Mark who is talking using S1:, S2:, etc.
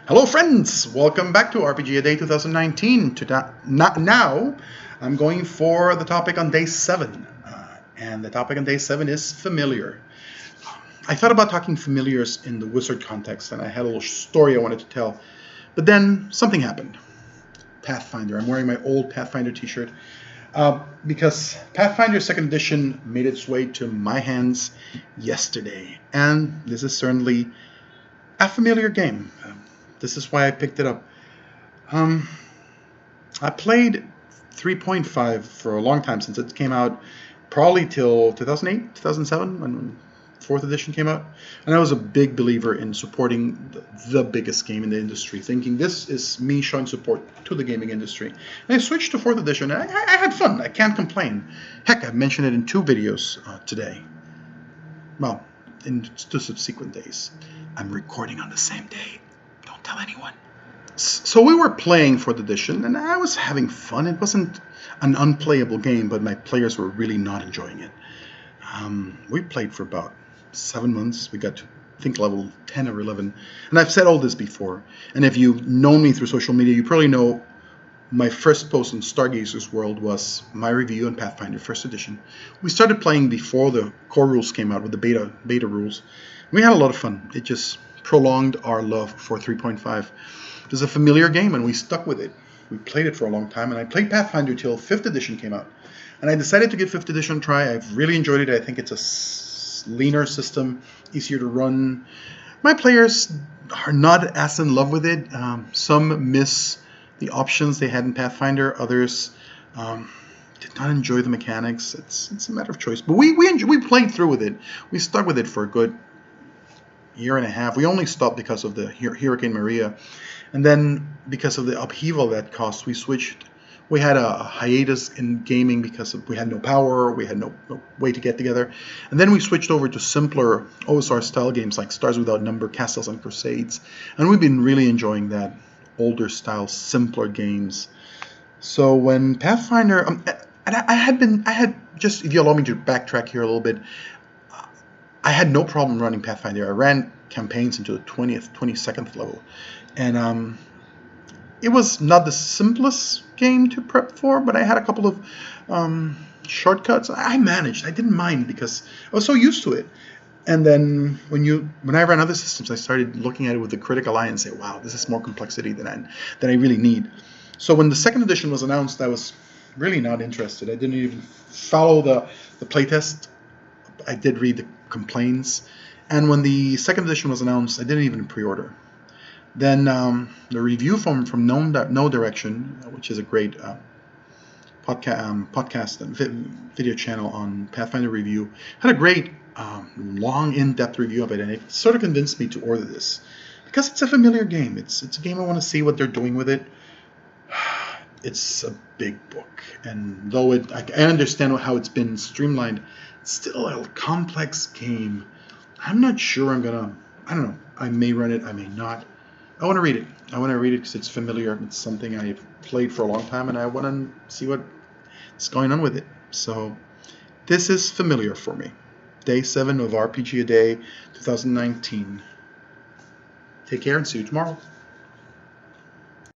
S1: Hello, friends! Welcome back to RPG A Day 2019. Now, I'm going for the topic on day 7. And the topic on day 7 is familiar. I thought about talking familiars in the wizard context, and I had a little story I wanted to tell. But then something happened. Pathfinder. I'm wearing my old Pathfinder t-shirt because Pathfinder 2nd Edition made its way to my hands yesterday. And this is certainly a familiar game. This is why I picked it up. I played 3.5 for a long time since it came out, probably till 2008, 2007, when 4th edition came out. And I was a big believer in supporting the biggest game in the industry, thinking this is me showing support to the gaming industry. And I switched to 4th edition, and I had fun. I can't complain. Heck, I've mentioned it in 2 videos today. Well, in 2 subsequent days. I'm recording on the same day. Don't tell anyone. So we were playing 4th edition, and I was having fun. It wasn't an unplayable game, but my players were really not enjoying it. We played for about 7 months. We got to, I think, level 10 or 11. And I've said all this before. And if you've known me through social media, you probably know my first post on Stargazer's World was my review on Pathfinder 1st edition. We started playing before the core rules came out with the beta rules. We had a lot of fun. It just prolonged our love for 3.5. It was a familiar game, and we stuck with it. We played it for a long time, and I played Pathfinder till 5th edition came out. And I decided to give 5th edition a try. I've really enjoyed it. I think it's a leaner system, easier to run. My players are not as in love with it. Some miss the options they had in Pathfinder. Others did not enjoy the mechanics. It's a matter of choice. But we played through with it. We stuck with it for a good year and a half. We only stopped because of the Hurricane Maria. And then because of the upheaval that caused, we switched. We had a hiatus in gaming because we had no power, we had no way to get together. And then we switched over to simpler OSR-style games like Stars Without Number, Castles and Crusades. And we've been really enjoying that older style, simpler games. So when Pathfinder, and I had just, if you allow me to backtrack here a little bit, I had no problem running Pathfinder. I ran campaigns into the 20th, 22nd level. And it was not the simplest game to prep for, but I had a couple of shortcuts. I managed. I didn't mind because I was so used to it. And then when I ran other systems, I started looking at it with the critical eye and say, wow, this is more complexity than I really need. So when the 2nd edition was announced, I was really not interested. I didn't even follow the playtest. I did read the complaints. And when the 2nd edition was announced, I didn't even pre-order. Then the review from No Direction, which is a great podcast and video channel on Pathfinder review, had a great long, in-depth review of it, and it sort of convinced me to order this because it's a familiar game. It's a game I want to see what they're doing with it. It's a big book, and though I understand how it's been streamlined, it's still a complex game. I'm not sure I don't know. I may run it, I may not. I want to read it. I want to read it because it's familiar. It's something I've played for a long time, and I want to see what's going on with it. So this is familiar for me. Day 7 of RPG A Day 2019. Take care and see you tomorrow.